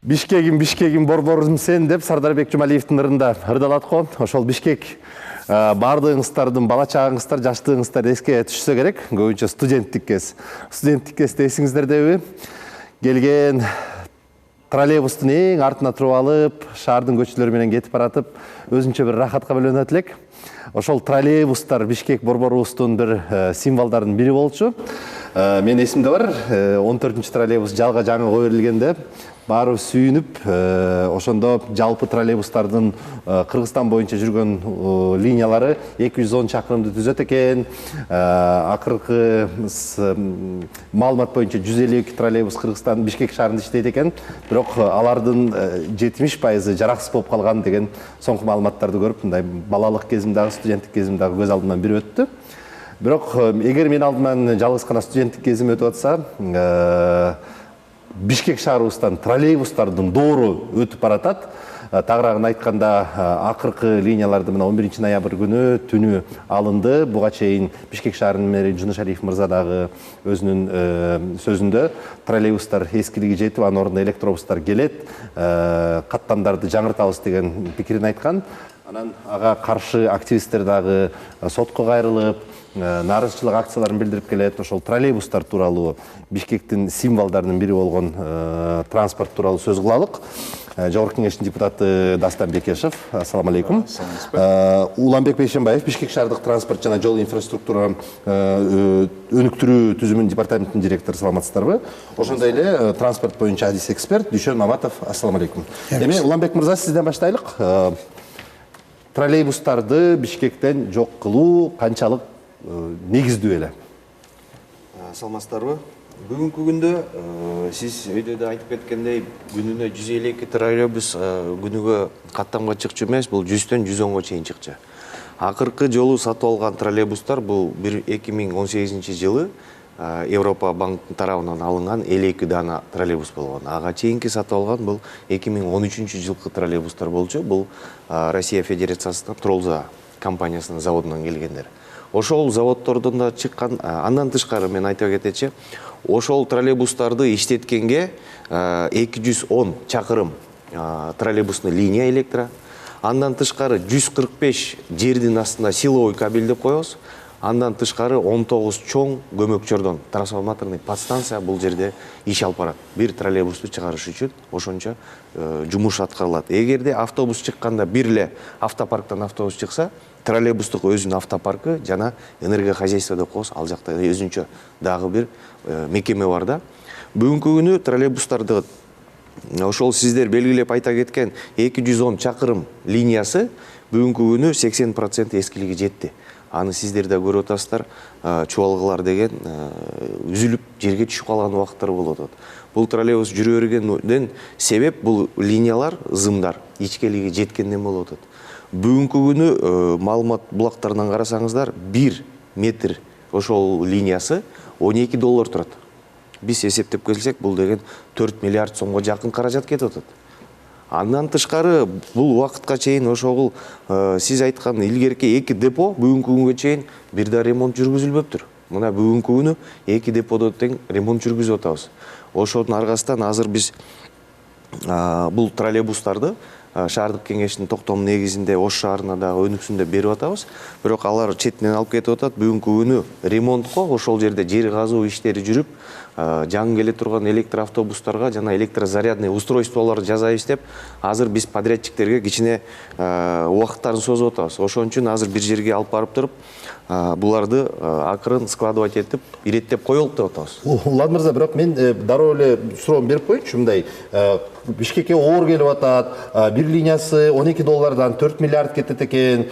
Бишкегим борборум сен деп Сардарбек Жумалиевдин ырында ырдалат го. Ошол Бишкек бардыгыңыздардын бала чагыңыздар, жаштыгыңыздар эске түшсө керек. Көбүнчө студенттик кезде эсиңиздердеби? Келген троллейбустун эң артына туруп алып, шаардын көчөлөрү менен кетип баратып, өзүнчө бир рахатка бөлөнөт элек. Ошол троллейбустар Бишкек борборубуздун бир символдорунун бири болчу. Мен эсимде бар, 14-чү троллейбус жалга жаңы кое берилгенде баары сүйүнүп, ошондо жалпы троллейбустардын Кыргызстан боюнча жүргөн линиялары 210 чакырымды түзөт экен. Акыркы маалымат боюнча 152 троллейбус Кыргызстан Бишкек шаарында иштейт экен. Бирок алардын 70% жараксыз болуп калган деген соңку маалыматтарды көрүп, мындай балалык кезимдагы, студенттик кезимдагы көз алдымдан бири өттү. Бирок эгер мен алдыман жалгыз гана студенттик кезим өтүп атса, Бишкек шаарыбыздан троллейбустардын доору өтүп баратат. Тагыраагын айтканда, акыркы линияларды мына 11 ноябрь күнү түнү алынды. Буга чейин Бишкек шаарынын мэри Жунушалиев мырза дагы өзүнүн сөзүндө троллейбустар эскилиги жетип, анын ордуна электробустар келет, каттамдарды жаңыртабыз деген пикирин айткан. Анан ага каршы активисттер дагы сотко кайрылып, нааразычылык акцияларын билдирип келет. Ошол троллейбустар тууралуу, Бишкектин символдорунун бири болгон транспорт тууралуу сөз кылалык. Жогорку кеңештин депутаты Дастан Бекешев, ассаламу алейкум. Уланбек Бейшенбаев, Бишкек шаардык транспорт жана жол инфраструктура өнүктүрүү түзүмүнүн департаментинин директору, саламатсыздарбы? Ошондой эле транспорт боюнча адис эксперт Дүйшөн Маматов, ассаламу алейкум. Эми Уланбек мырза, сизден баштайлык. Троллейбустарды Бишкектен жок кылуу канчалык негиздүү эле? Саламатсыздарбы? Бүгүнкү күндө сиз өйдө да айтып кеткендей, күнүнө 152 троллейбус күнүгө каттамга чыкчу эмес, бул 100төн 110го чейин чыкчу. Акыркы жолу сатып алган троллейбустар бул 2018 жылы Европа банктын тарабынан алынган 52 дана троллейбус болгон. Ага чейинки сатып алган бул 2013 жылкы троллейбустар болчу. Бул Россия Федерациясынын Тролза компаниясынын заводунан келгендер. Ошол заводдордон да чыккан, андан тышкары мен айта кетечи, ошол троллейбустарды иштеткенге 210 чакырым троллейбусный линия электро, андан тышкары 145 жердин астында силовой кабель деп коебуз. Андан тышкары 19 чоң көмөкчөрдөн трансформаторный подстанция бул жерде иш алып барат. Бир троллейбусту чыгарыш үчүн ошончо жумуш аткарылат. Эгерде автобус чыкканда бир эле автопарктан автобус чыкса, троллейбустук өзүнүн автопаркы жана энергия хозяйство деп коебуз, ал жакта өзүнчө дагы бир мекеме бар да. Бүгүнкү күнү троллейбустарды ошол сиздер белгилеп айта кеткен 210 чакырым линиясы бүгүнкү күнү 80% эскилиги жетти. Аны сиздер да көрүп атасыздар, чубалгылар деген үзүлүп жерге түшүп калган убакыттар болуп атат. Бул троллейбус жүрө бергенден себеп бул линиялар, ызымдар ичкелиги жеткенден болуп атат. Бүгүнкү күнү маалымат булактарынан карасаңыздар, 1 метр ошол линиясы $12 турат. Биз эсептеп келсек, бул деген 4 миллиард сомго жакын каражат кетип атат. Андан тышкары бул убакытка чейин ошол сиз айткан илгерки 2 депо бүгүнкү күнгө чейин бир да ремонт жүргүзүлбөптүр. Мына бүгүнкү күнү 2 деподо тең ремонт жүргүзүп атабыз. Ошонун аргасынан азыр биз бул троллейбустарды шаардык кеңештин токтому негизинде Ош шаарына дагы өнүксүндө берип атабыз. Бирок алар четинен алып кетип атат. Бүгүнкү күнү ремонтко ошол жерде жер казуу иштери жүрүп, жаңы келе турган электроавтобустарга жана электрозарядный устройстволорду жасайбыз деп, азыр биз подрядчиктерге кичине убакыттарын созуп атабыз. Ошон үчүн азыр бир жерге алып барып туруп, буларды акырын складывать этип, иреттеп коелук деп атабыз. Улан мырза, бирок мен дароо эле суроомду берип коеюнчу, мындай Бишкекке оор келип атат, бир линиясы $12 4 миллиард кетет экен,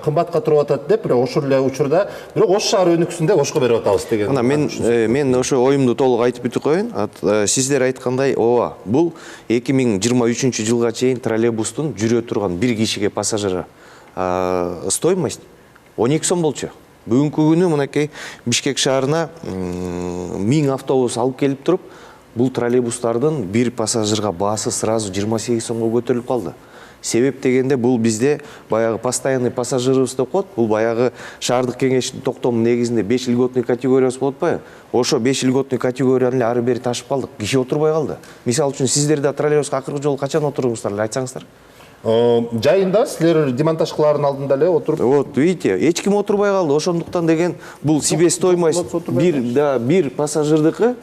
кымбатка туруп атат деп, бирок ошол эле учурда, бирок Ош шаары өнүксүндө Ошко берип атабыз деген. Мына мен ошо оюмду толук айтып бүтүп коеюн. Сиздер айткандай, ооба, бул 2023 жылга чейин троллейбустун жүрө турган бир кишиге пассажира стоимость 12 сом болчу. Бүгүнкү күнү мынакей Бишкек шаарына 1000 автобус алып келип туруп, бул троллейбустардын бир пассажирга баасы сразу 28 сомго көтөрүлүп калды. Себеп дегенде бул бизде баягы постоянный пассажирыбыз деп коет. Бул баягы шаардык кеңештин токтому негизинде 5 льготный категориясы болот атпайбы? Ошо 5 льготный категорияны эле ары бери ташып калдык. Киши отурбай калды. Мисалы үчүн сиздер да троллейбуска акыркы жолу качан отурдуңуздар эле айтсаңыздар. Жайында силер демонтаж кылаардын алдында эле отуруп. Вот, видите, эч ким отурбай калды. Ошондуктан деген бул себестоимость бир пассажирдыкы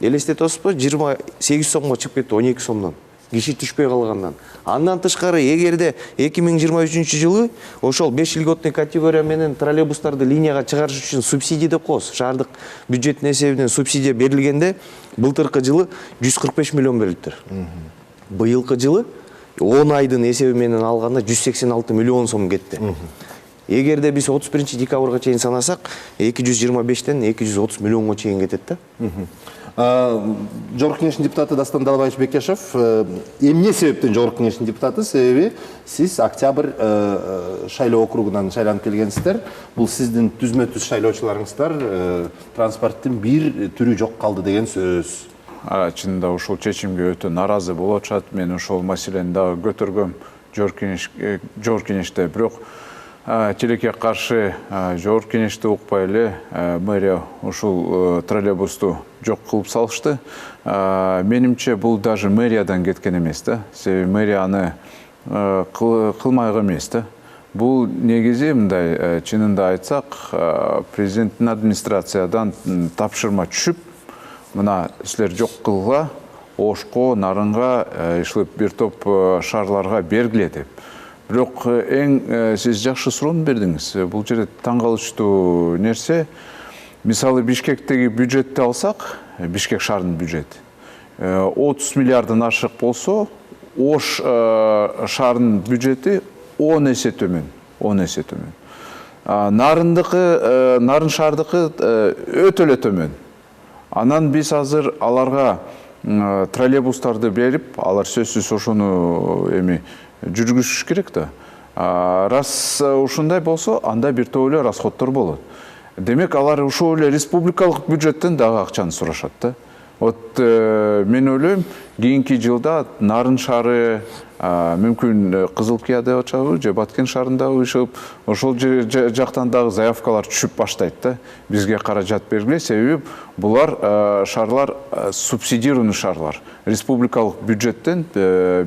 элестетип атасызбы? 28 сомго чыгып кетти, 12 сомдон. Киши түшпөй калгандан. Андан тышкары эгерде 2023 жылы ошол 5 льготный категория менен троллейбустарды линияга чыгарыш үчүн субсидия деп коебуз. Шаардык бюджеттин эсебинен субсидия берилгенде былтыркы жылы 145 миллион берилиптир. Быйылкы жылы 10 айдын эсеби менен алганда 186 миллион сом кетти. Эгерде биз 31 декабрга чейин санасак, 225тен 230 миллионго чейин кетет да. Жогорку кеңештин депутаты Дастан Далбаевич Бекешев эмне себептен жогорку кеңештин депутаты? Себеби сиз Октябрь шайлоо округунан шайланып келгенсиздер. Бул сиздин түзмө-түз шайлоочуларыңыздар транспорттун бир түрү жок калды деген сөз. Чынында ушул чечимге өтө наразы болуп атышат. Мен ушул маселени дагы көтөргөм жогорку кеңеште. Бирок тилекке каршы жогорку кеңешти укпай эле мэрия ушул троллейбусту жок кылып салышты. Менимче бул даже мэриядан кеткен эмес да. Себеби мэрия аны кылмайгы эмес да. Бул негизи мындай, чынында айтсак, президенттин администрациядан тапшырма түшүп, мына силер жок кылгыла, Ошко, Нарынга, ишлеп бир топ шаарларга бергиле деп. Бирок сиз жакшы суроону бердиңиз. Бул жерде таң калыштуу нерсе, мисалы Бишкектеги бюджетти алсак, Бишкек шаарынын бюджети 30 миллиарддан ашык болсо, Ош шаарынын бюджети 10 эсе төмөн, 10 эсе төмөн. Нарын шаардыкы өтө эле төмөн. Анан биз азыр аларга троллейбустарды берип, алар сөзсүз ошону жүргүзүш керек да. Раз ушундай болсо, анда бир топ эле расходдор болот. Демек, алар ушул эле республикалык бюджеттен дагы акчаны сурашат да. Вот мен ойлойм, кийинки жылда Нарын шаары, мүмкүн Кызылкия деп атышабы, же Баткен шаарындагы ишип, ошол жактан дагы заявкалар түшүп баштайт да. Бизге каражат бергиле, себеби булар шаарлар субсидированный шаарлар. Республикалык бюджеттен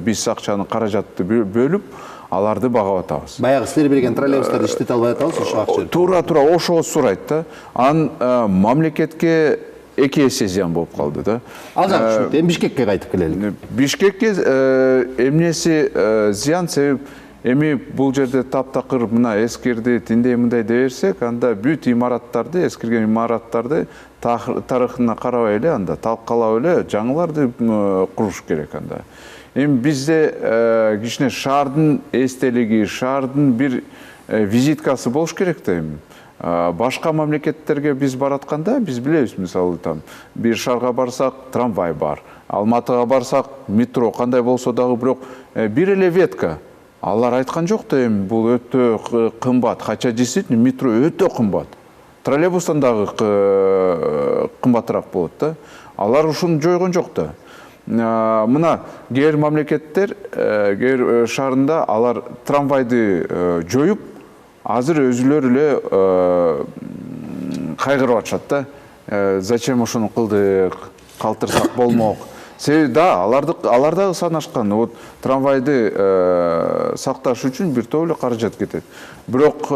биз акчаны каражатты бөлүп, аларды багып атабыз. Баягы силер берген троллейбустарды иштете албай атабыз ошо акча. Туура ошого сурайт да. Мамлекетке 2 эсе зыян болуп калды да. Ал жак түшүнүктүү. Эми Бишкекке кайтып келели. Бишкекке эмнеси зыян, себеп эми бул жерде таптакыр мына эскирди, тиндей мындай деберсек, анда бүт имараттарды, эскирген имараттарды тарыхына карабай эле, анда талкалап эле жаңыларды куруш керек анда. Эми бизде кичине шаардын эстелиги, шаардын бир визиткасы болуш керек да эми. Башка мамлекеттерге биз баратканда, биз билебиз, мисалы там бир шаарга барсак, трамвай бар. Алматыга барсак, метро кандай болсо дагы, бирок бир эле ветка. Алар айткан жок да эми бул өтө кымбат. Кача действительно метро өтө кымбат. Троллейбустан дагы кымбатыраак болот да. Алар ушуну жойгон жок да. Мына кээ бир мамлекеттер, кээ бир шаарында алар трамвайды жоюп, азыр өзүлөр эле кайгырып атышат да. Зачем ошону кылдык, калтырсак болмок. Себеби да, алар дагы санашкан. Вот трамвайды сакташ үчүн бир топ эле каражат кетет. Бирок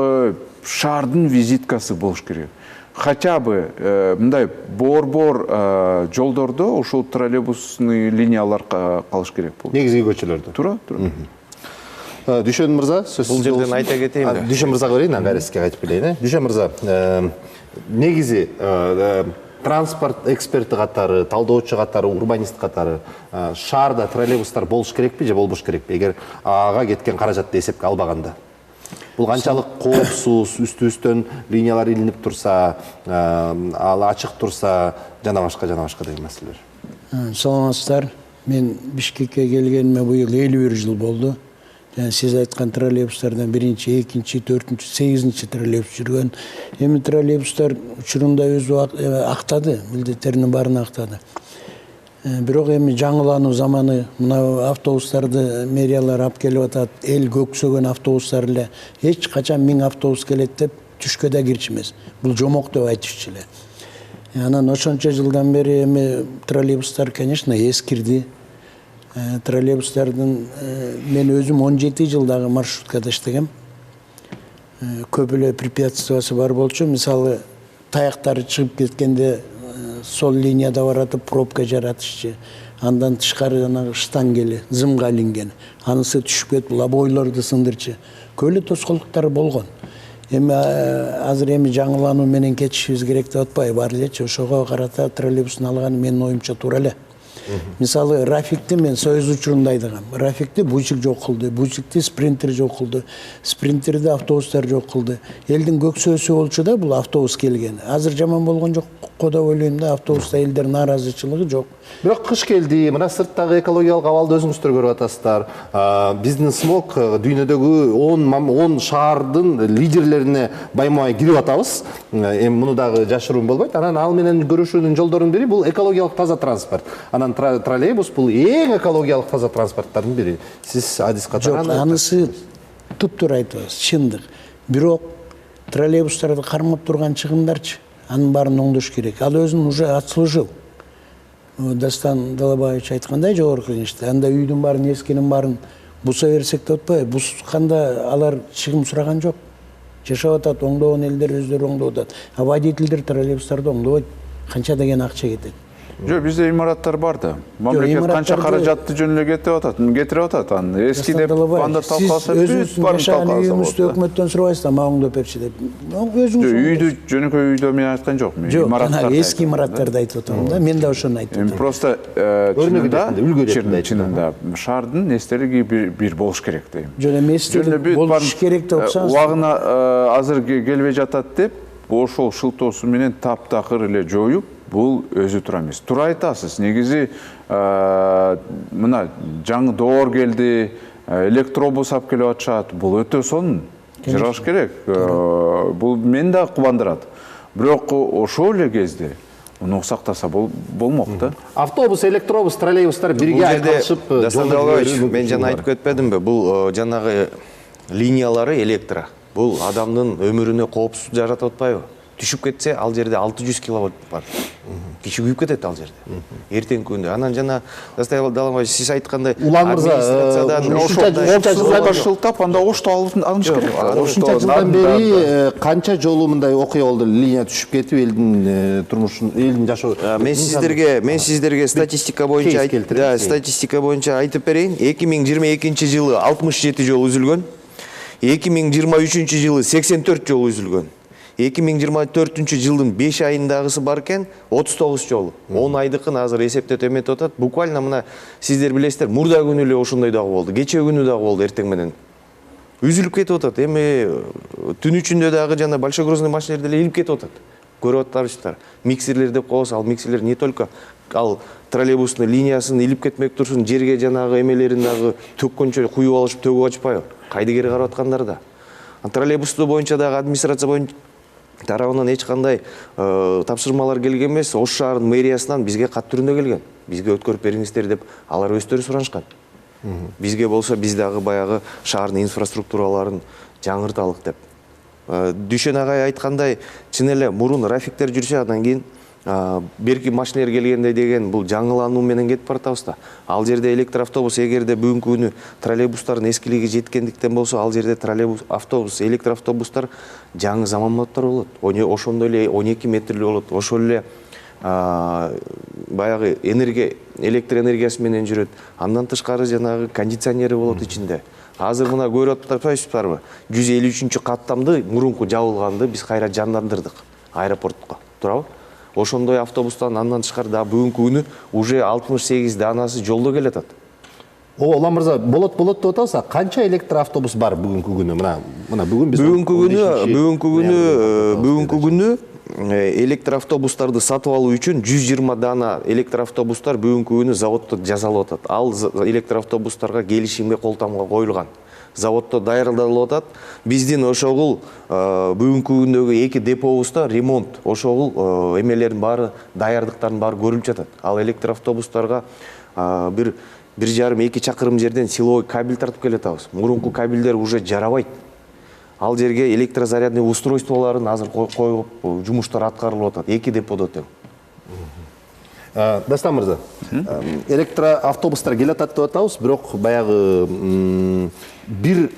шаардын визиткасы болуш керек. Хотя бы мындай бор жолдордо ошол троллейбусный линиялар калыш керек болот. Негизги көчөлөрдө. Туура. Дүйшөн мырза, сөз бул жерден айта кетейин да. Дүйшөн мырзага берейин, аңгары сизге кайтып келейин. Дүйшөн мырза, негизи транспорт эксперти катары, талдоочу катары, урбанист катары шаарда троллейбустар болуш керекпи же болбош керекпи? Эгер ага кеткен каражатты эсепке албаганда. Бул канчалык коопсуз, үстү-үстөн линиялар илинип турса, ал ачык турса, жана башка деген маселелер. Саламатсыздар. Мен Бишкекке келгениме быйыл 51 жыл болду. Yani siz aytқан троллейбустардан биринчи, экинчи, төртүнчү, 8-чи троллейбус жүргөн. Эми троллейбустар учурунда өзү актады, милдеттеринин баарын актады. Бирок эми жаңылануу заманы, мына автобустарды мэриялар алып келип атат, эл көксөгөн автобустар эле эч качан 1000 автобус келет деп түшкө да кирчү эмес. Бул жомок деп айтышчу эле. Анан ошончо жылдан бери эми троллейбустар, конечно, эскирди. Троллейбустардын мен өзүм 17 жыл дагы маршруткада иштегем. Көп эле препятствиясы бар болчу. Мисалы, таяктары чыгып кеткенде сол линияда баратып пробка жаратышчы. Андан тышкары жанагы штангели, зымга илинген. Анысы түшүп кетип, лобойлорду сындырчы. Көп эле тоскоолдуктар болгон. Эми азыр жаңылануу менен кетишибиз керек деп атпайбы? Бар элечи, ошого карата троллейбустун алганы менин оюмча туура эле. Мисалы, Рафикти мен Союз учурунда айдагам. Рафикти буйчук жок кылды, буйчукти спринтер жок кылды, спринтерди автобустар жок кылды. Элдин көксөөсү болчу да бул автобус келген. Азыр жаман болгон жок деп ойлойм да, автобуста элдер нааразычылыгы жок. Бирок кыш келди, мына сырттагы экологиялык абалды өзүңүздөр көрүп атасыздар. Биздин смог дүйнөдөгү 10 шаардын лидерлерине байма-бай кирип атабыз. Эми муну дагы жашыруун болбойт. Анан ал менен көрүшүүнүн жолдорунун бири бул экологиялык таза транспорт. Анан троллейбус бул эң экологиялык таза транспорттардын бири. Сиз адис катары Жок, анысы туптуура айтабыз, чындык. Бирок троллейбустарды кармап турган чыгымдарчы, анын баарын оңдош керек. Ал өзүн уже отслужил. Дастан Далабаевич айткандай жогорку кеңеште, анда үйдүн баарын, эскинин баарын буса берсек деп атпайбы? Бусканда алар чыгым сураган жок. Жашап атат, оңдогон элдер өздөрү оңдоп атат. А водительдер троллейбустарды оңдобойт. Канча деген акча кетет. Жок, бизде имараттар бар да. Мамлекет канча каражатты жөн эле кетирип атат. Аны эски деп анда талкаласа өзүңүз жашаган үйүңүздү өкмөттөн сурабайсыз да, мага оңдоп берчи деп. Өзүңүз үйдү жөнөкөй үйдү мен айткан жокмун. Имараттар, эски имараттарды айтып атам да. Мен да ошону айтып атам. Просто чынында шаардын эстелиги бир болуш керек дейм. Жөн эми эстелик болуш керек деп атсаңыз. Убагына азыр келбей жатат деп, ошол шылтоосу менен таптакыр эле жоюп, бул өзү туура эмес. Туура айтасыз. Негизи мына жаңы доор келди, электробус алып келип атышат. Бул өтө сонун. Жыраш керек. Бул мени да кубандырат. Бирок ошол эле кезде муну сактаса болмок да. Автобус, электробус, троллейбустар бирге айкалышып, Дастан Далабаевич, мен жана айтып кетпедимби? Бул жанагы линиялары электро. Бул адамдын өмүрүнө коопсуздук жаратып атпайбы? Түшүп кетсе, ал жерде 600 киловатт бар. Киши күйүп кетет ал жерде. Эртең күндө. Анан жана Дастан Далабаевич, сиз айткандай администрациядан шылтап, анда ошту алыш керек. Ушунча жылдан бери канча жолу мындай окуя болду? Линия түшүп кетип, элдин турмушун, элдин жашоо. Мен сиздерге статистика боюнча айтып берейин. 2022 жылы 67 жол үзүлгөн. 2023 жылы 84 жол үзүлгөн. 2024 жылдын 5 айындагысы бар экен 39 жол. 10 айдыкын азыр эсептеп эметип атат. Буквально мына сиздер билесиздер, мурда күнү эле ошондой дагы болду. Кечээ күнү дагы болду эртең менен. Үзүлүп кетип атат. Эми түн ичинде дагы жана большегрузный машиналар деле илип кетип атат. Көрүп атарсыздар. Миксерлер деп коебуз, ал миксерлер не только ал троллейбустун линиясын илип кетмек турсун, жерге жанагы эмелерин дагы төккөнчө куюп алышып төгүп ачпайбы? Кайдыгер карап аткандар да. Троллейбусту боюнча дагы администрация боюнча тарабынан эч кандай тапшырмалар келген эмес. Ош шаарынын мэриясынан бизге кат түрүндө келген. Бизге өткөрүп бериңиздер деп алар өздөрү суранышкан. Бизге болсо биз дагы баягы шаардын инфраструктураларын жаңырталык деп. Дүшен агай айткандай, чын эле мурун Рафиктер жүрсө, андан кийин берки машиналар келгенде деген бул жаңылануу менен кетип баратабыз да. Ал жерде электроавтобус эгерде бүгүнкү күнү троллейбустардын эскилиги жеткендиктен болсо, ал жерде троллейбус, автобус, электроавтобустар жаңы заманбаптар болот. Ошондой эле 12 метрлүү болот. Ошол эле баягы электр энергиясы менен жүрөт. Андан тышкары жанагы кондиционери болот ичинде. Азыр мына көрүп атпайсыздарбы? 153 каттамды мурунку жабылганды биз кайра жандандырдык аэропортко. Туурабы? Ошондой автобустан андан тышкары да бүгүнкү күнү уже 68 данасы жолдо келатат. Улан мырза, болот деп атабыз, канча электроавтобус бар бүгүнкү күнү? Мына бүгүн биз бүгүнкү күнү электроавтобустарды сатып алуу үчүн 120 дана электроавтобустар бүгүнкү күнү заводдо жасалып атат. Ал электроавтобустарга келишимге кол тамга коюлган. заводдо даярдалып атат. Биздин ошогул бүгүнкү күндөгү 2 депобузда ремонт, ошогул эмелердин баары, даярдыктардын баары көрүлүп жатат. Ал электроавтобустарга бир 1,5-2 чакырым жерден силовой кабель тартып келатабыз. Мурунку кабелдер уже жарабайт. Ал жерге электрозарядный устройстволорун азыр коюп жумуштар аткарылып атат. 2 деподо тең. Дастан мырза, электроавтобустар келатат деп атабыз, бирок баягы бир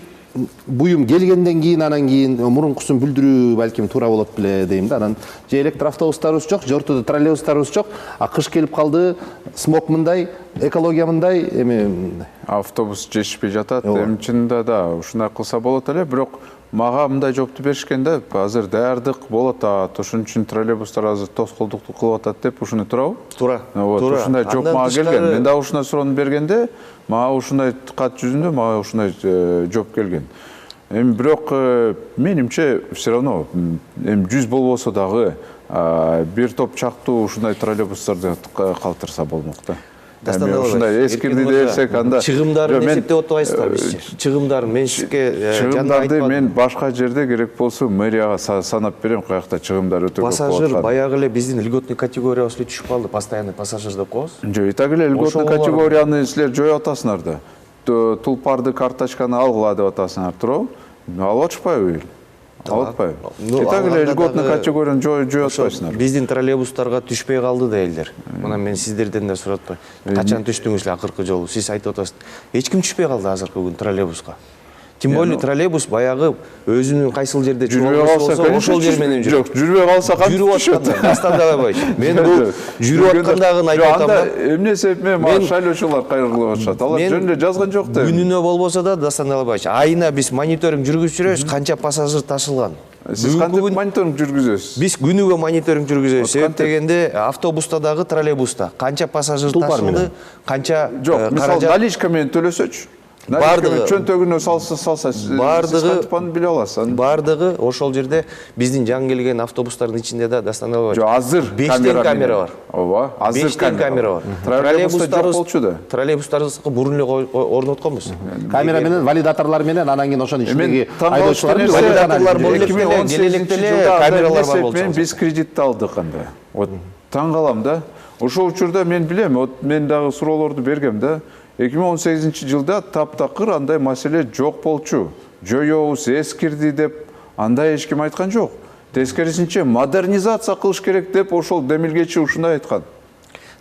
буюм келгенден кийин, анан кийин мурункусын бүлдүрүү балким туура болот беле дейм да. Анан же электроавтобустарыбыз жок, же ортодо троллейбустарыбыз жок, а кыш келип калды, смог мындай, экология мындай, эми автобус жетишпей жатат. Эми чынында да ушундай кылса болот эле, бирок мага мындай жоопту беришкен да, азыр даярдык болот атат, ошон үчүн троллейбустар азыр тоскоолдукту кылып атат деп, ушуну туурабы? Туура. Ушундай жооп мага келген. Мен да ушундай суроону бергенде, мага ушундай кат жүзүндө мага ушундай жооп келген. Эми бирок менимче все равно эми 100 болбосо дагы бир топ чактуу ушундай троллейбустарды калтырса болмок да. Ушундай эскирди десек, анда чыгымдарын эсептеп отпайсыздар биз. Чыгымдарын менчикке чыгымдарды мен башка жерде керек болсо мэрияга санап берем, каякта чыгымдар өтө көп болот. Пассажир баягы эле биздин льготный категориябыз түшүп калды, постоянный пассажир деп коебуз. Жок, и так эле льготный категорияны силер жоюп атасыңар да. Тулпарды, карточканы алгыла деп атасыңар, туурабы? Алып атышпайбы? Алып атпайбы? И так эле льготный категорияны жоюп атпайсыңар. Биздин троллейбустарга түшпөй калды да элдер. Мына мен сиздерден да сурап атпайм. Качан түштүңүз эле акыркы жолу? Сиз айтып атасыз. Эч ким түшпөй калды азыркы күн троллейбуска. Тем более троллейбус баягы өзүнүн кайсыл жерде жүрбөй калса, ошол жер менен жүрөт. Жок, жүрбөй калса кантип түшөт? Дастан Далабаевич, мен бул жүрүп аткандагын айтып атам да. Эмне себептен мага шайлоочулар кайрылып атышат? Алар жөн эле жазган жок да. Күнүнө болбосо да, Дастан Далабаевич, айына биз мониторинг жүргүзүп жүрөбүз, канча пассажир ташылган. Сиз кантип мониторинг жүргүзөсүз? Биз күнүгө мониторинг жүргүзөбүз. Себеп дегенде автобуста дагы, троллейбуста канча пассажир ташылды, канча жок, мисалы наличка менен төлөсөчү. Бардыгы чөнтөгүнө салса бардыгы биле аласыз. Бардыгы ошол жерде биздин жаңы келген автобустардын ичинде да, Дастан Далабаевич. Жок, азыр 5 камера бар. Ооба, азыр 5 камера бар. Троллейбуста жок болчу да. Троллейбустарыбызга бурун эле орнотконбуз. камера менен, валидаторлор менен, анан кийин ошонун ичиндеги айдоочулар валидаторлор болуп эле, келелектеле камералар бар болчу. Мен биз кредитти алдык анда. Вот таң калам да. Ошол учурда мен билем, вот мен дагы суроолорду бергем да. 2018 жылда таптакыр андай маселе жок болчу. Жоёбуз, эскирди деп андай эч ким айткан жок. Тескерисинче модернизация кылыш керек деп ошол демилгечи ушундай айткан.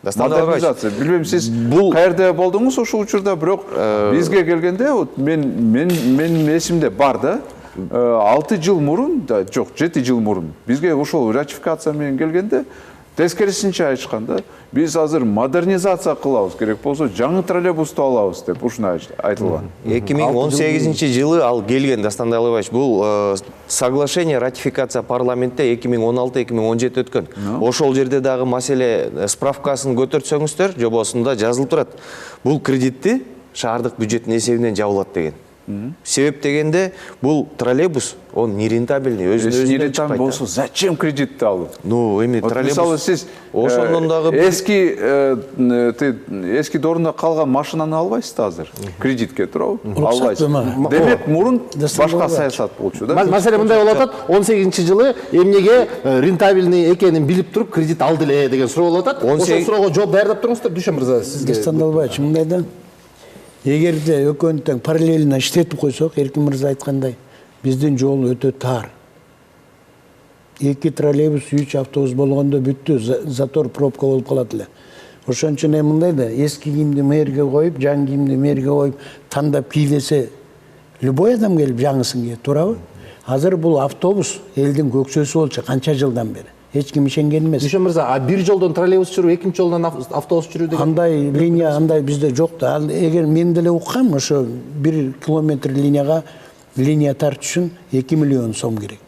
Модернизация. Билбейм, сиз каерде болдуңуз ошол учурда, бирок бизге келгенде мен эсимде бар да. 6 жыл мурун, жок, 7 жыл мурун бизге ошол ратификация менен келгенде тескерисинче айтышкан да. Биз азыр модернизация кылабыз, керек болсо жаңы троллейбусту алабыз деп ушундай айтылган. 2018 жылы ал келген, Дастан Далабаевич. Бул соглашение, ратификация парламентте 2016-2017 өткөн. Ошол жерде дагы маселе справкасын көтөртсөңүздөр, жобосунда жазылып турат. Бул кредитти шаардык бюджеттин эсебинен жабылат деген. Себеп дегенде бул троллейбус, он нерентабельный, өзүнөн чыкпайт. Болсо зачем кредитти алып? Ну, эми троллейбус. Мисалы сиз ошондон дагы эски доорунда калган машинаны албайсыз да азыр. Кредитке туурабы? Албайсыз. Демек, мурун башка саясат болчу да. Маселе мындай болуп атат, 18-жылы эмнеге рентабельный экенин билип туруп кредит алды эле деген суроо болуп атат. Ошол суроого жооп даярдап туруңуздар, Дүйшөн мырза, сизге. Дастан Далабаевич, мындай да. Эгерде экөөнү тең параллельно иштетип койсок, Эркин мырза айткандай, биздин жол өтө тар. 2 троллейбус, 3 автобус болгондо бүттү, затор, пробка болуп калат эле. Ошон үчүн мындай да, эски кийимди мээрге коюп, жаңы кийимди мээрге коюп, тандап кийлесе, любой адам келип жаңысын кийет, туурабы? Азыр бул автобус элдин көксөсү болчу канча жылдан бери. Эч ким ишенген эмес. Дүйшөн мырза, бир жолдон троллейбус жүрүү, экинчи жолдон автобус жүрүү деген. Андай линия, андай бизде жок да. Эгер мен деле уккам, ошо 1 километр линияга линия тартыш үчүн 2 миллион сом керек.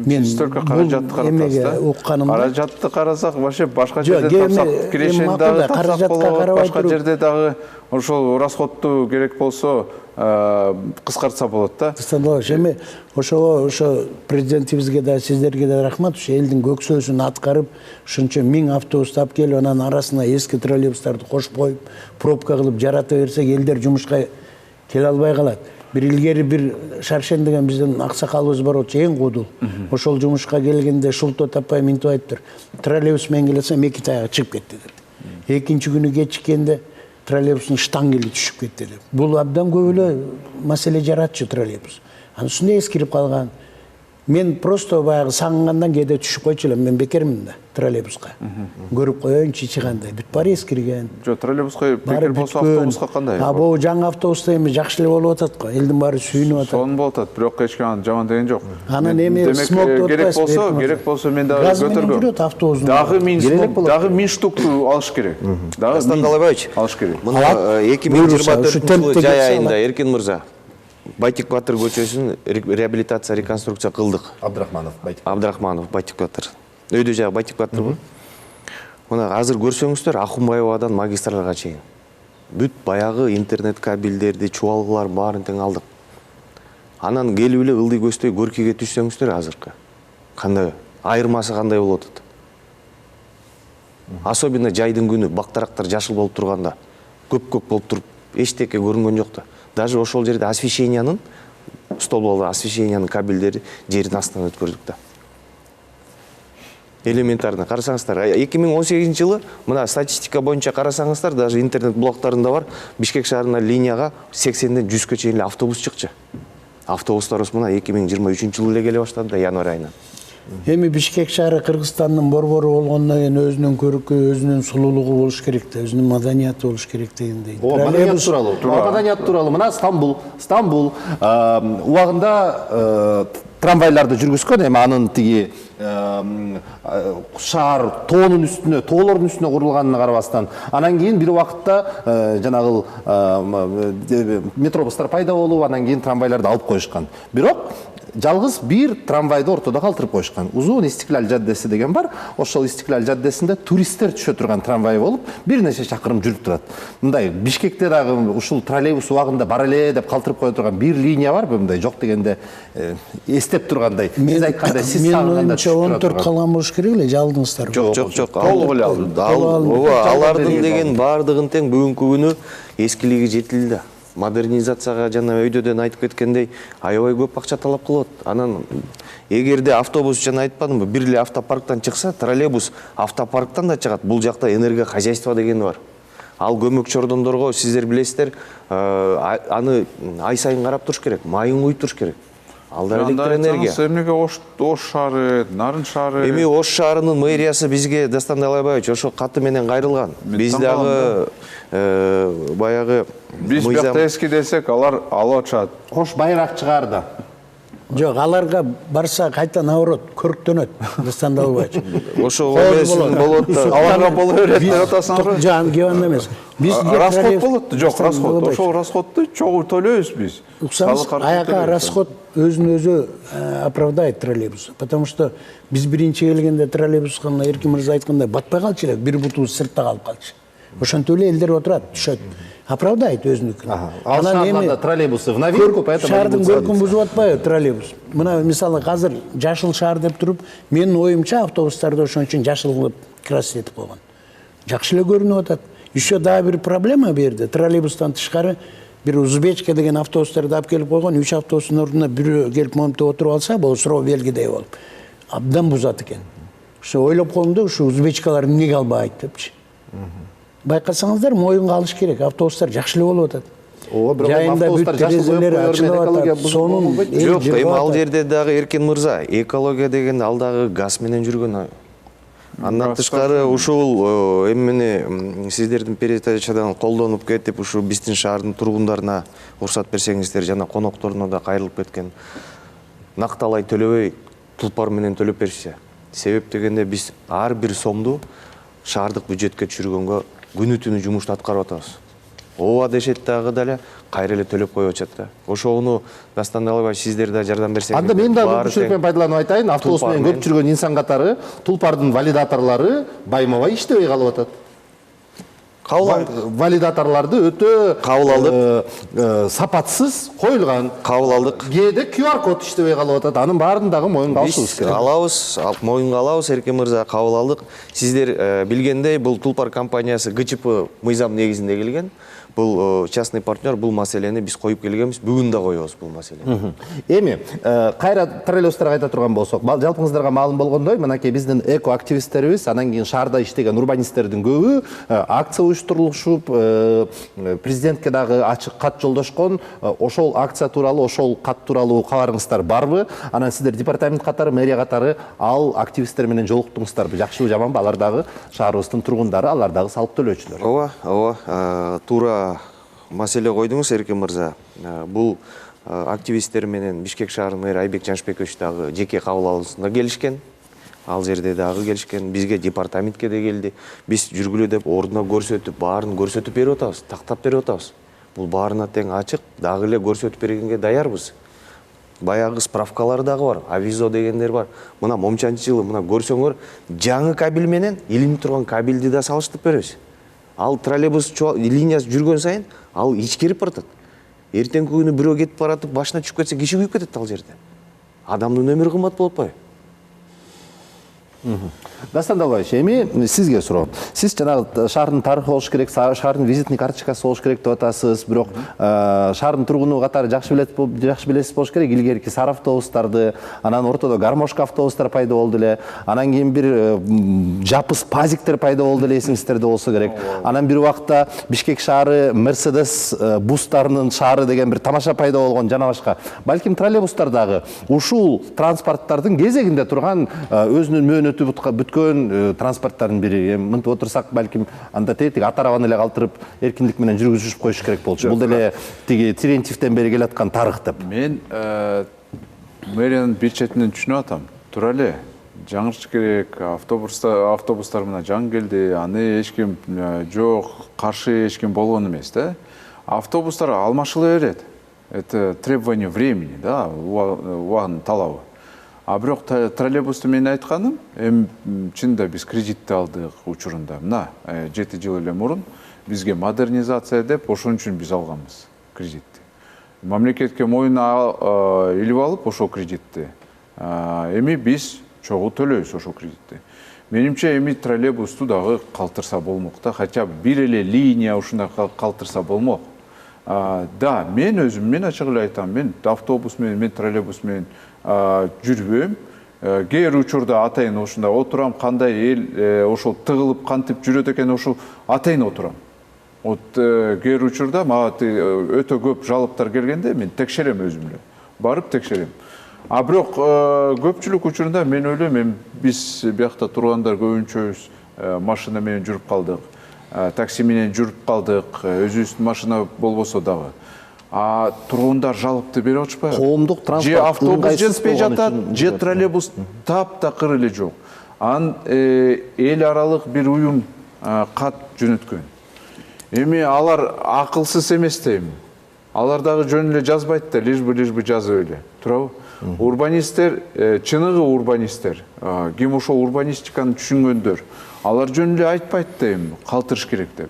Мен столько каражатты каратасыз да. Каражатты карасак, вообще башка жерде тапсак, кирешени дагы тапсак болот, башка жерде дагы ошол расходту керек болсо кыскартса болот да. Эми ошо президентибизге да, сиздерге да рахмат. Ошо элдин көксөсүн аткарып, ушунча 1000 автобус тап келип, анан арасына эски троллейбустарды кошуп коюп, пробка кылып жарата берсек, элдер жумушка келе албай калат. Бир илгери бир Шаршен деген биздин аксакалыбыз бар болчу, эң кудул. Ошол жумушка келгенде шултоо таппай минтип айтыптыр. Троллейбус менен келсем эки таягы чыгып кетти деп. Экинчи күнү кечиккенде троллейбустун штангели түшүп кетти деп. Бул абдан көп эле маселе жаратчу троллейбус. Анын үстүнө эскирип калган. Мен просто баягы сагынгандан кээде түшүп койчу элем. Мен бекермин да троллейбуска. Көрүп коеюнчу чыгандай. Бүт баары эскирген. Жок, троллейбуска бекер болсо автобуска кандай? Бул жаңы автобуста эми жакшы эле болуп атат го. Элдин баары сүйүнүп атат. Сонун болуп атат, бирок эч ким жаман деген жок. Анан эми смог деп керек болсо мен дагы көтөргөм. жүрөт автобустун. Дагы 1000 штукту алыш керек. Дагы Дастан Талабаевич, алыш керек. мына 2024 жай айында Эркин мырза Байтик Батыр көчөсүн реабилитация, реконструкция кылдык. Абдрахманов Байтик Батыр. Өйдө жагы Байтик Батыр бул. Мына азыр көрсөңүздөр Ахунбаевадан магистралга чейин бүт баягы интернет кабелдерди, чубалгылар баарын тең алдык. Анан келип эле ылдый көздөй Горькийге түшсөңүздөр азыркы. Кандай айырмасы кандай болуп атат? Особенно жайдын күнү бактарактар жашыл болуп турганда, көп-көк болуп туруп, эчтеке көрүнгөн жок да. Даже ошол жерде освещениянын, столболдор освещениянын кабелдери жердин астынан өткөрдүк да. Элементарно карасаңыздар, 2018-жылы мына статистика боюнча карасаңыздар, даже интернет блоктарында бар, Бишкек шаарына линияга 80ден 100гө чейин эле автобус чыкчы. Автобустарыбыз мына 2023-жылы эле келе баштады да, январь айынан. Эми Бишкек шаары Кыргызстандын борбору болгондон кийин өзүнүн көркү, өзүнүн сулуулугу болуш керек да, өзүнүн маданияты болуш керек дегендей. Маданият тууралуу мына Стамбул убагында трамвайларды жүргүзгөн, эми анын тиги шаар тоолордун үстүнө курулганына карабастан, анан кийин бир убакытта жанагы метробустар пайда болуп, анан кийин трамвайларды алып коюшкан. Бирок жалгыз бир трамвайды ортодо калтырып коюшкан. Узун Истиклал жаддеси деген бар. Ошол Истиклал жаддесинде туристтер түшө турган трамвай болуп, бир нече чакырым жүрүп турат. Мындай Бишкекте дагы ушул троллейбус убагында бар эле деп калтырып кое турган бир линия бар, мындай жок дегенде эстеп тургандай. Сиз айткандай, сиз сагынганда түшүп турат. 14 калган болуш керек эле, жалдыңыздар. Жок. Толук эле алды. Алардын деген баардыгын тең бүгүнкү күнү эскилиги жетилди да. Модернизацияга жана өйдөдөн айтып кеткендей аябай көп акча талап кылып атат. Анан эгерде автобус жана айтпадымбы, бир эле автопарктан чыкса, троллейбус автопарктан да чыгат. Бул жакта энергохозяйство деген бар. Ал көмөкчү ордондорго сиздер билесиздер, аны ай сайын карап туруш керек, майын куюп туруш керек. Ал да электроэнергия. Эмнеге Ош шаары, Нарын шаары? Эми Ош шаарынын мэриясы бизге, Дастан Талабаевич, ошо каты менен кайрылган. Биз дагы баягы биз бияқта эски десек, алар алып атышат. Ош байраак чыгаар да. Жок, аларга барса кайта наоборот көрктөнөт. Дастан Талабаевич. Ошо эмесин болот да. Аларга боло берет деп атасыңар. Жок, ангебанда эмес. Расход болот, жок, расход. Ошол расходду чогуу төлөйбүз биз. Уксаңыз, аяка расход өзүн өзү оправдает троллейбус. Потому что биз биринчи келгенде троллейбуска Эркин мырза айткандай батпай калчу элек, бир бутубуз сыртта калып калчу. Ошентип эле элдер отурат, түшөт. Оправдает өзүнүкүн. Анан эми троллейбусы в новинку, поэтому шаардын көркүн бузуп атпайбы троллейбус? Мына мисалы азыр жашыл шаар деп туруп, менин оюмча автобустарды ошон үчүн жашыл кылып красить этип койгон. Жакшы эле көрүнүп атат. Еще дагы бир проблема берди. Троллейбустан тышкары бир Узбечка деген автобустарды алып келип койгон, 3 автобустун ордуна бирөө келип момунтип отуруп алса, бул суроо белгидей болуп. Абдан бузат экен. Ошо ойлоп койдум да, ушу Узбечкалар эмнеге албайт депчи. Байкасаңыздар, моюнга алыш керек. Автобустар жакшы эле болуп атат. Жайында бүт терезелер ачылып атат. Сонун жок, эми ал жерде дагы Эркин мырза, экология деген ал дагы газ менен жүргөн. Андан тышкары ушул эмени сиздердин передачадан колдонуп кетип, ушу биздин шаардын тургундарына уруксат берсеңиздер, жана конокторуна да кайрылып кеткен. Накталай төлөбөй, тулпар менен төлөп беришсе. Себеп дегенде биз ар бир сомду шаардык бюджетке түшүргөнгө күнү-түнү жумушту аткарып атабыз. Ооба дешет дагы деле кайра эле төлөп коюп атышат да. Ошону Дастан Талабаевич сиздер да жардам берсеңиз. Анда мен да мүмкүнчүлүкпен пайдаланып айтайын. Автобус менен көп жүргөн инсан катары, тулпардын валидаторлору байма-бай иштебей калып атат. Валидаторларды өтө кабыл алдык, сапатсыз коюлган. Кабыл алдык. Кээде QR код иштебей калып атат. Анын баарын дагы моюнга алышыбыз керек. Алабыз, моюнга алабыз, Эркин мырза, кабыл алдык. Сиздер билгендей, бул Тулпар компаниясы ГЧП мыйзам негизинде келген. бул частный партнер, бул маселени биз коюп келгенбиз, бүгүн да коебуз бул маселени. Эми кайра троллейбустарга айта турган болсок, жалпыңыздарга маалым болгондой, мынакей биздин эко активисттерибиз, анан кийин шаарда иштеген урбанисттердин көбү акция уюштурулушуп, президентке дагы ачык кат жолдошкон. Ошол акция тууралуу, ошол кат тууралуу кабарыңыздар барбы? Анан сиздер департамент катары, мэрия катары ал активисттер менен жолуктуңуздарбы? Жакшыбы, жаманбы? Алар дагы шаарыбыздын тургундары, алар дагы салык төлөөчүлөр. Ооба, туура маселе койдуңуз, Эркин мырза. Бул активисттер менен Бишкек шаарынын мэрі Айбек Жаншбекович дагы жеке кабыл алуусунда келишкен. Ал жерде дагы келишкен, бизге департаментке де келди. Биз жүргүлө деп ордуна көрсөтүп, баарын көрсөтүп берип атабыз, тактап берип атабыз. Бул баарына тең ачык, дагы эле көрсөтүп бергенге даярбыз. Баягы справкалар дагы бар, авизо дегендер бар. Мына момчанчы жылы мына көрсөңөр, жаңы кабель менен илинип турган кабелди да салыштырып беребиз. Ал троллейбус линиясы жүргөн сайын ал ичкерип баратат. Эртеңки күнү бирөө кетип баратып, башына түшүп кетсе, киши күйүп кетет ал жерде. Адамдын өмүрү кымбат болуп атпайбы? Дастан Далбаевич, эми сизге суроо. Сиз жанагы шаардын тарыхы болуш керек, шаардын визитный карточкасы болуш керек деп атасыз, бирок шаардын тургуну катары жакшы билесиз болуш керек. Илгерки сары автобустарды, анан ортодо гармошка автобустар пайда болду эле, анан кийин бир жапыс пазиктер пайда болду эле, эсиңиздерде болсо керек. Анан бир убакта Бишкек шаары Мерседес бустарынын шаары деген бир тамаша пайда болгон, жана башка. Балким троллейбустар дагы ушул транспорттардын кезегинде турган өзүнүн мөөнөтү бүткөн транспорттардын бири. Мынтип отурсак, балким анда тетик ат арабаны эле калтырып эркиндик менен жүргүзүшүп коюш керек болчу. Бул деле тиги Терентьевден бери келаткан тарых деп. Мен мэриянын бир четинен түшүнүп атам. Тура эле жаңырыш керек, автобустар мына жаңы келди, аны эч ким жок, каршы эч ким болгон эмес да. Автобустар алмашыла берет. Это требование времени, да, убагынын талабы. А бирок троллейбусту мен айтканым, чында биз кредитти алдык учурунда. Мына 7 жыл эле мурун бизге модернизация деп, ошон үчүн биз алганбыз кредитти. Мамлекетке моюна илип алып ошол кредитти. Эми биз чогуу төлөйбүз ошол кредитти. Менимче эми троллейбусту дагы калтырса болмок да, хотя бы бир эле линия ушундай калтырса болмок. Да, мен өзүм, мен ачык эле айтам, мен автобус менен, мен троллейбус менен жүрбөйм. Кээ бир учурда атайын ушундай отурам, кандай эл ошол тыгылып кантип жүрөт экен, ошол атайын отурам. Вот кээ бир учурда мага өтө көп жалоптор келгенде мен текшерем өзүм эле. Барып текшерем. А бирок көпчүлүк учурунда мен ойлойм, биз биякта тургандар көбүнчөбүз машина менен жүрүп калдык. Такси менен жүрүп калдык, өзүбүздүн машина болбосо дагы. Тургундар жалопты берип атышпайбы? Коомдук транспорт же автобус жетпей жатат, же троллейбус таптакыр эле жок. Анан эл аралык бир уюм кат жөнөткөн. Эми алар акылсыз эмес дейм. Алар дагы жөн эле жазбайт да, лишь бы жазып эле. Туурабы? Урбанисттер, чыныгы урбанисттер, ким ошол урбанистиканы түшүнгөндөр, алар жөн эле айтпайт дейм, калтырыш керек деп.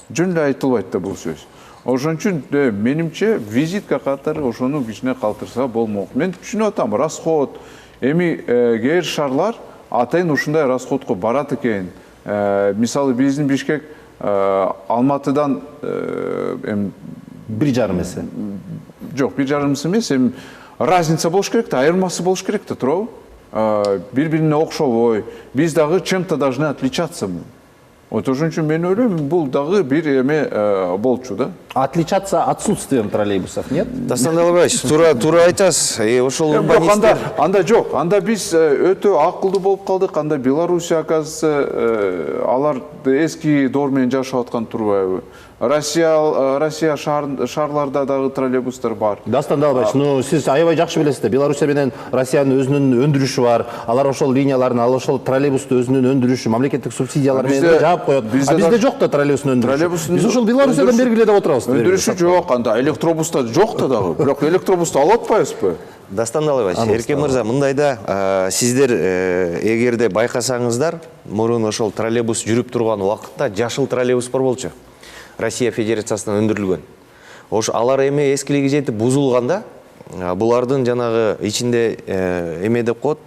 Жөн эле айтылбайт да бул сөз. Ошон үчүн менимче визитка катары ошону кичине калтырса болмок. Мен түшүнүп атам, расход. Эми кээ бир шаарлар атайын ушундай расходко барат экен. Мисалы биздин Бишкек Алматыдан 1,5 эсе. Жок, 1,5 эсе эмес, эми разница болуш керек да, айырмасы болуш керек да, туурабы? Бири-бирине окшобой, биз дагы чем-то должны отличаться. Вот ошон үчүн мен ойлойм, бул дагы бир эме болчу да. Отличаться отсутствием троллейбусов, нет? Дастан Далбаевич, туура айтасыз. Ошол урбанисттер. Анда жок, анда биз өтө акылдуу болуп калдык. Анда Белоруссия, оказывается, алар эски доор менен жашап аткан турбайбы? Россия шаарларда дагы троллейбустар бар. Дастан Далбаевич, сиз аябай жакшы билесиз да, Белоруссия менен Россиянын өзүнүн өндүрүшү бар. Алар ошол линияларын, ошол троллейбусту өзүнүн өндүрүшү, мамлекеттик субсидиялар менен жаап коет. А бизде жок да троллейбустун өндүрүшү. Биз ошол Белоруссиядан бергиле деп отурабыз. Өндүрүшү жок, анда электробустар жок да дагы. Бирок электробусту алып атпайбызбы? Дастан Далбаевич, Эркен мырза, мындайда сиздер эгерде байкасаңыздар, мурун ошол троллейбус жүрүп турган убакытта жашыл троллейбус бар болчу. Россия Федерациясынан өндүрүлгөн. Алар эми эскилиги жетип бузулганда, булардын жанагы ичинде эме деп коет,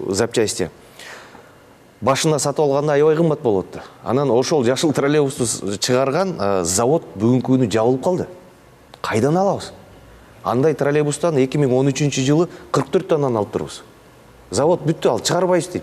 запчасти. башында сатып алганда аябай кымбат болот да. Анан ошол жашыл троллейбусту чыгарган завод бүгүнкү күнү жабылып калды. Кайдан алабыз? Андай троллейбустан 2013 жылы 44 тоннаны алып турбуз. Завод бүттү, ал чыгарбайбыз дейт.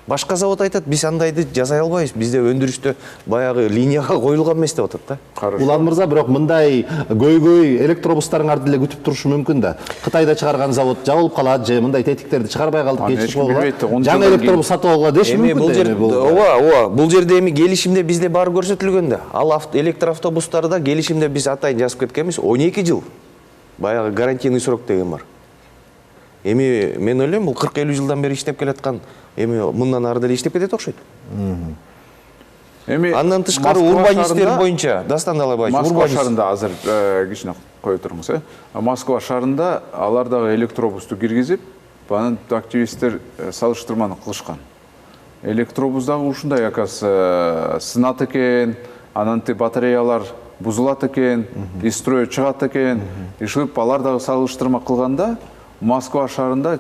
Башка завод айтат, биз андайды жасай албайбыз. Бизде өндүрүштө баягы линияга коюлган эмес деп атат да. Улан мырза, бирок мындай көйгөй электробустарыңарды эле күтүп турушу мүмкүн да. Кытайда чыгарган завод жабылып калат же мындай тетиктерди чыгарбай калдык, кечип койгула. Жаңы электробус сатып алууга деши мүмкүн да. Ооба, бул жерде эми келишимде бизде баары көрсөтүлгөн да. Ал электроавтобустарда келишимде биз атайын жазып кеткенбиз, 12 жыл баягы гарантийный срок деген бар. Эми мен ойлойм, бул 40-50 жылдан бери иштеп келаткан, эми мындан ары деле иштеп кетет окшойт. Эми андан тышкары урбанисттер боюнча Дастан Далайбаевич, Москва шаарында азыр кичине кое туруңуз, Москва шаарында алар дагы электробусту киргизип, анан активисттер салыштырманы кылышкан. Электробус дагы ушундай сынат экен, анан батареялар бузулат экен, из строя чыгат экен. Ишип алар дагы салыштырма кылганда Москва шаарында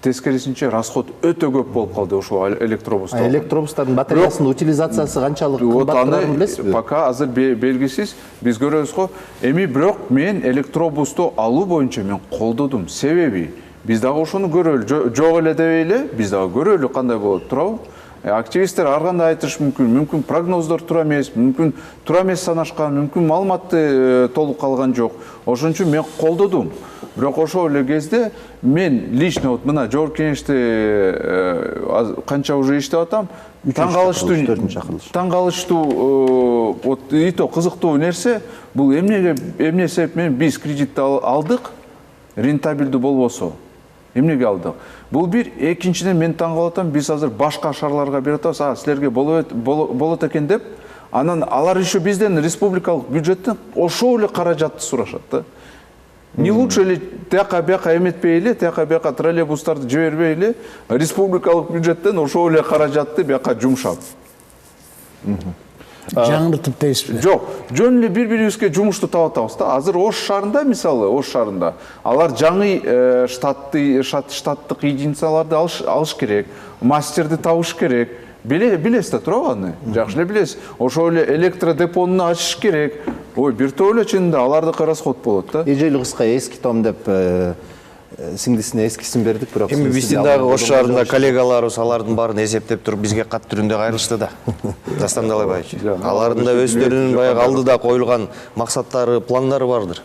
тескерисинче расход өтө көп болуп калды ошол электробуста. Электробустардын батареясынын утилизациясы канчалык кымбаттырарын билесизби? Пока азыр белгисиз. Биз көрөбүз го. Эми бирок мен электробусту алуу боюнча мен колдодум. Себеби биз дагы ошону көрөлү. Жок эле дебейле, биз дагы көрөлү кандай болот, туурабы? Активисттер ар кандай айтышы мүмкүн прогноздор туура эмес, мүмкүн туура эмес санашкан, мүмкүн маалыматты толук алган жок. Ошон үчүн мен колдодум. Бирок ошол эле кезде мен лично вот мына Жогорку Кеңеште канча уже иштеп атам, таң калыштуу вот ито кызыктуу нерсе, бул эмне себептен биз кредитти алдык, рентабелдүү болбосо. Эмнеге алдык? Бул бир, экинчиден мен таң калып атам, биз азыр башка шаарларга берип атабыз, силерге болот экен деп, анан алар еще бизден республикалык бюджеттен ошол эле каражатты сурашат да. Не лучше ли тияка-бияка эметпей эле, тияка-бияка троллейбустарды жибербей эле, республикалык бюджеттен ошол эле каражатты бияка жумшап. Жаңыртып дейсизби? Жок, жөн эле бири-бирибизге жумушту таап атабыз да. Азыр Ош шаарында, мисалы, Ош шаарында алар жаңы штаттык единицаларды алыш керек, мастерди табыш керек. Билесиз да, туурабы аны? Жакшы эле билесиз. Ошол эле электродепону ачыш керек. Ой, бир топ эле чынында алардыкы расход болот да. Эжели кыска эски том деп сиңдисине эскисин бердик, бирок эми биздин дагы Ош шаарында коллегаларыбыз алардын баарын эсептеп туруп бизге кат түрүндө кайрылышты да. Дастан Далайбаевич. Алардын да өздөрүнүн баягы алдыда коюлган максаттары, пландары бардыр.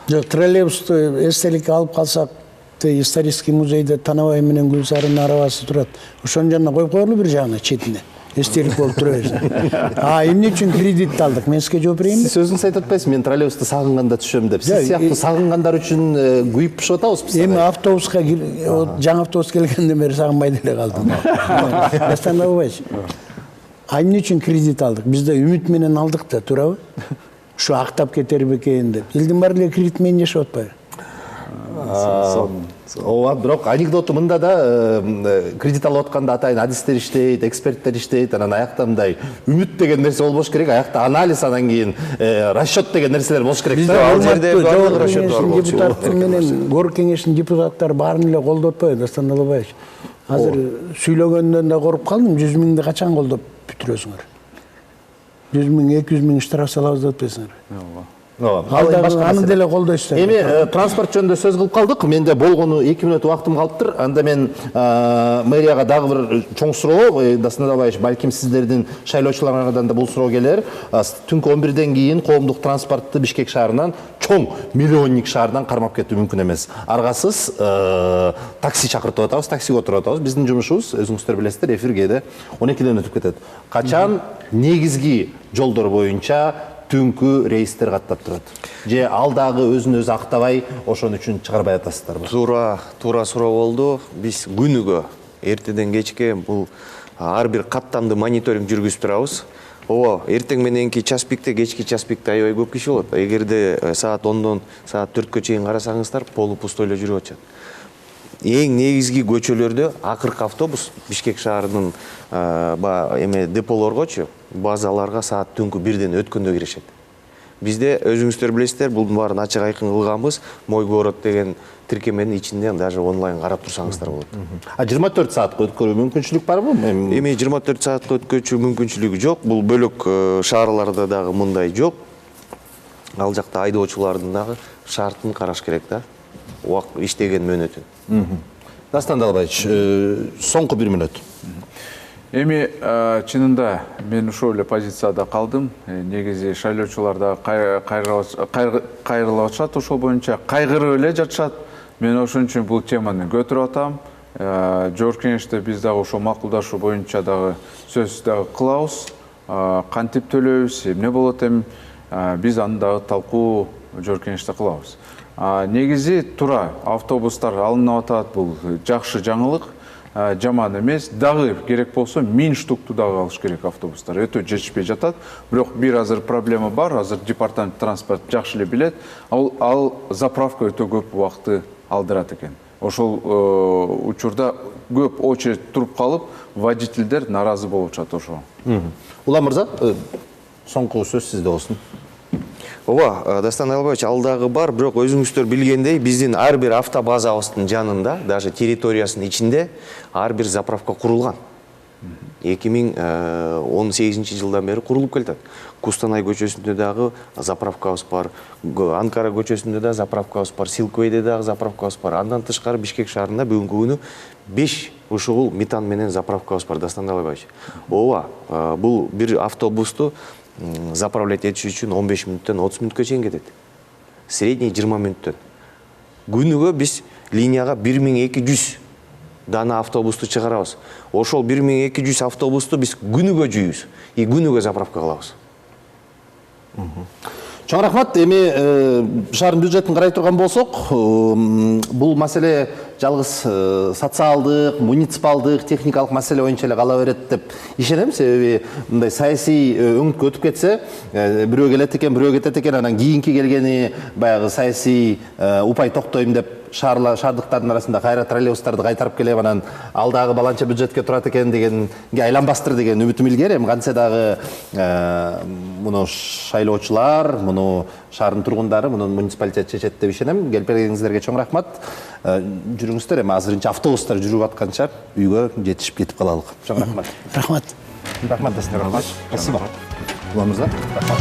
Жок, троллейбусту эстеликке алып калсак, исторический музейде Танабай менен Гүлсарынын арабасы турат. Ошонун жанына коюп коелу бир жагына четине. Эстелик болуп тура берсин. Эмне үчүн кредит алдык? Мен сизге жооп берейинби? Сиз өзүңүз айтып атпайсызбы, мен троллейбусту сагынганда түшөм деп. Сиз сыяктуу сагынгандар үчүн күйүп пышып атабызбы? Эми автобуска жаңы автобус келгенден бери сагынбай деле калдым. Дастан Далайбаевич, эмне үчүн кредит алдык? Бизде үмүт менен алдык да, туурабы? Ушу актап кетер бекен деп. Элдин баары эле кредит менен жашап атпайбы? Ооба, бирок анекдоту мында да кредит алып атканда атайын адистер иштейт, эксперттер иштейт, анан аякта мындай үмүт деген нерсе болбош керек, аякта анализ, анан кийин расчет деген нерселер болуш керек. Бизде ал жерде баардык расчет бар болчу. Депутаттар менен Жогорку Кеңештин депутаттары баарын эле колдоп атпайбы, Дастан Далайбаевич? Азыр сүйлөгөндөн да коруп калдым, 100 миңди качан колдоп бүтүрөсүңөр? 100 миң, 200 миң штраф салабыз деп атпайсыңар? Аны деле колдойсуздар. Эми транспорт жөнүндө сөз кылып калдык. Менде болгону 2 минут убактым калыптыр. Анда мен мэрияга дагы бир чоң суроо, Дастан Далайбаевич, балким сиздердин шайлоочуларыңардан да бул суроо келер. Түнкү 11ден кийин коомдук транспортты Бишкек шаарынан, чоң миллионник шаардан кармап кетүү мүмкүн эмес. Аргасыз такси чакыртып атабыз, таксиге отуруп атабыз. Биздин жумушубуз, өзүңүздөр билесиздер, эфирге 12ден өтүп кетет. Качан негизги жолдор боюнча түнкү рейстер каттап турат? Же ал дагы өзүн өзү актабай, ошон үчүн чыгарбай атасыздарбы? Туура суроо болду. Биз күнүгө эртеден кечке бул ар бир каттамды мониторинг жүргүзүп турабыз. Ооба, эртең мененки час пикте, кечки час пикте аябай көп киши болот. Эгерде саат 10дон саат 4кө чейин карасаңыздар, полупустой эле жүрүп атышат. Эң негизги көчөлөрдө акыркы автобус Бишкек шаарынын деполоргочу, базаларга саат түнкү 1ден өткөндө киришет. Бизде өзүңүздөр билесиздер, булдун баарын ачык айкын кылганбыз. Мой город деген тиркеменин ичинде даже онлайн карап турсаңыздар болот. 24 саатка өткөрүү мүмкүнчүлүк барбы? Эми 24 саатка өткөрчү мүмкүнчүлүгү жок. Бул бөлөк шаарларда дагы мындай жок. Ал жакта айдоочулардын дагы шартын караш керек да. Иштеген мөөнөтүн. Дастан Далбаевич, соңку 1 мүнөт. Эми чынында мен ошол эле позицияда калдым. Негизи шайлоочулар да кайрылып атышат ошол боюнча, кайгырып эле жатышат. Мен ошон үчүн бул теманы көтөрүп атам. Жогорку кеңеште биз дагы ошол макулдашуу боюнча дагы сөз дагы кылабыз. Кантип төлөйбүз, эмне болот эми биз аны дагы талкуу жогорку кеңеште кылабыз. Негизи туура автобустар алынып атат, бул жакшы жаңылык. Жаман эмес, дагы керек болсо 1000 штукту дагы алыш керек автобустар. Өтө жетишпей жатат. Бирок бир азыр проблема бар, азыр департамент транспорт жакшы эле билет. Ал заправка өтө көп убакытты алдырат экен. Ошол учурда көп очередь туруп калып, водительдер наразы болуп жатат ошого. Улан мырза, соңку сөз сизде болсун. Ооба, Дастан Албаевич, ал дагы бар, бирок өзүңүздөр билгендей, биздин ар бир автобазабыздын жанында, даже территориясынын ичинде ар бир заправка курулган. 2018 жылдан бери курулуп келатат. Кустанай көчөсүндө дагы заправкабыз бар, Анкара көчөсүндө да заправкабыз бар, Силквейде дагы заправкабыз бар. Андан тышкары Бишкек шаарында бүгүнкү күнү 5 ушул метан менен заправкабыз бар, Дастан Албаевич. Ооба, бул бир автобусту заправлять етіш үшін 15 минуттан 30 минутқа чейин кетет. Средний 20 минуттан. Күнүгө биз линияга 1200 дана автобусту чыгарабыз. Ошол 1200 автобусту биз күнүгө жүйүбүз. И күнүгө заправка кылабыз. Чоң рахмат. Эми шаардын бюджетин карай турган болсок, бул маселе жалгыз социалдык, муниципалдык, техникалык маселе боюнча эле кала берет деп ишенем. Себеби мындай саясий өңүткө өтүп кетсе, бирөө келет экен, бирөө кетет экен, анан кийинки келгени баягы саясий упай токтойм деп шаардыктардын арасында кайра троллейбустарды кайтарып келем, анан ал дагы баланча бюджетке турат экен дегенге айланбастыр деген үмүтүм илгер. Эми кантсе дагы муну шайлоочулар, муну шаардын тургундары, муну муниципалитет чечет деп ишенем. Келип келгениңиздерге чоң рахмат. Жүрүңүздөр, эми азырынча автобустар жүрүп атканча үйгө жетишип кетип калалык. Чоң рахмат. Рахмат. Рахмат, Дастан Албаевич. Спасибо. Улан мырза. Рахмат.